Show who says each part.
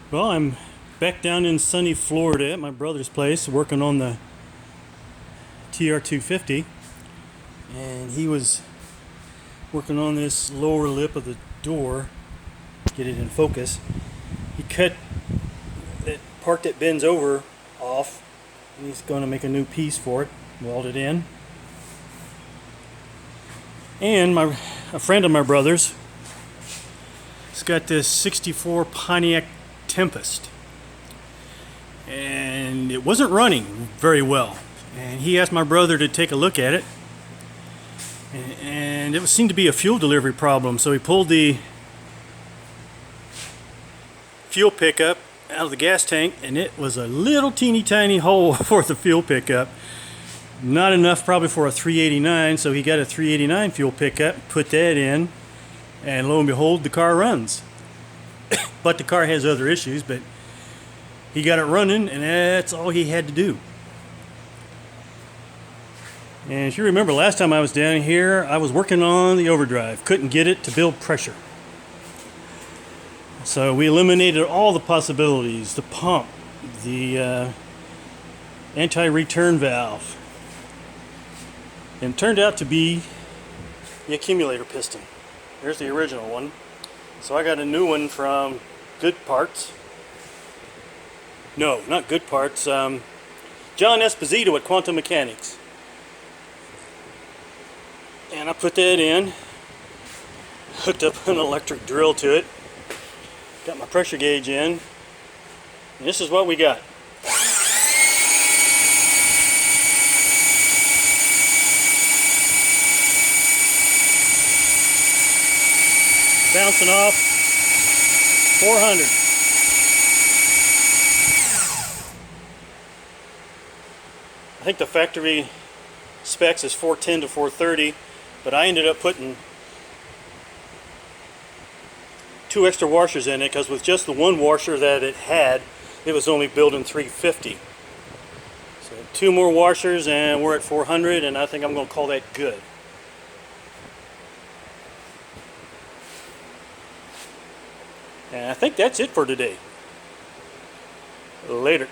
Speaker 1: Well, I'm back down in sunny Florida at my brother's place working on the TR250, and he was working on this lower lip of the door, get it in focus. He cut that part that bends over off, and he's going to make a new piece for it, weld it in. And a friend of my brother's, he's got this 64 Pontiac Tempest, and it wasn't running very well, and he asked my brother to take a look at it, and it seemed to be a fuel delivery problem. So he pulled the fuel pickup out of the gas tank, and it was a little teeny tiny hole for the fuel pickup, not enough probably for a 389. So he got a 389 fuel pickup, put that in, and lo and behold, the car runs. But the car has other issues, but he got it running, and that's all he had to do. And if you remember last time I was down here, I was working on the overdrive. Couldn't get it to build pressure. So we eliminated all the possibilities. The pump, the anti-return valve. And it turned out to be the accumulator piston. There's the original one. So I got a new one from Good Parts. No, not Good Parts. John Esposito at Quantum Mechanics. And I put that in. Hooked up an electric drill to it. Got my pressure gauge in. And this is what we got. Bouncing off 400. I think the factory specs is 410 to 430, but I ended up putting 2 extra washers in it because with just the one washer that it had, it was only building 350. So 2 more washers and we're at 400, and I think I'm going to call that good. And I think that's it for today. Later.